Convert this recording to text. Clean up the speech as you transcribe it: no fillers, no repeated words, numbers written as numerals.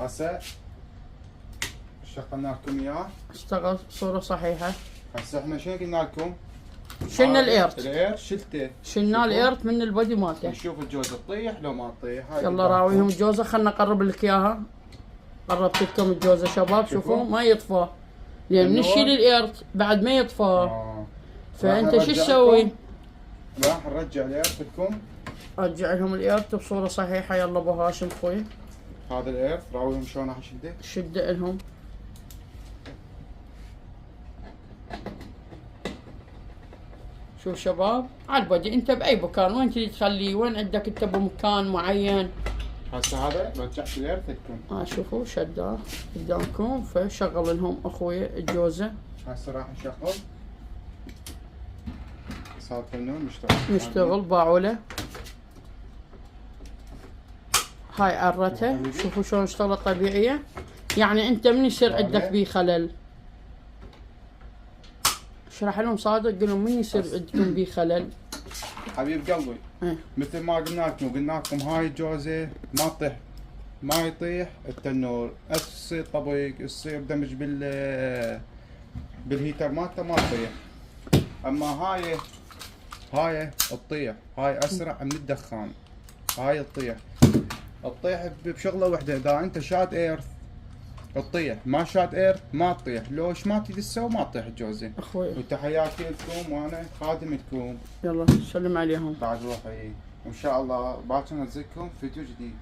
هسه شغلنا لكم اياه. اشتغل بصورة صحيحة. هسه احنا شنو قلنا لكم؟ شلنا الايرت. الايرت شلته. شلنا الايرت من البودي مالته. نشوف الجوزة تطيح لو ما تطيح. هاي يلا راويهم الجوزة. خلنا اقرب لك اياها. قربت لكم الجوزة شباب. شوفوا ما يطفى. لان نشيل الايرت بعد ما يطفى. فانت شو تسوي؟ راح نرجع الايرت لكم. رجع لهم الايرت بصورة صحيحة. يلا ابو هاشم خوي. هذا الايرت راويهم شلون راح نشده. شد لهم. شوف شباب على البودي انت باي مكان وين تريد تخليه، وين عندك انت بمكان معين. هسه هذا رجعت الايرت لكم. شوفوا شداه قدامكم. فشغل لهم اخوي الجوزة. هسه راح نشغل. صار فنون مشتغل باعوله. هاي عرته. شوفوا شلون اشتغلت طبيعية. يعني انت من يصير عندك بيه خلل. اشرح لهم صادق. قل لهم من يصير عندكم بيه خلل. حبيب قلبي مثل ما قلنا لكم هاي الجوزة ما تطيح، ما يطيح التنور. تصير طبيق، تصير دمج بالهيتر مالته ما تطيح. اما هاي تطيح. هاي اسرع من الدخان. هاي تطيح بشغله وحده. اذا انت شاد اير تطيح، ما شاد اير ما تطيح. لوش ما تدسوا ما تطيح الجوزة اخوي. وتحياتي لكم وانا خادمكم. يلا سلم عليهم بعد روحي وان شاء الله باكر انزلكم فيديو جديد.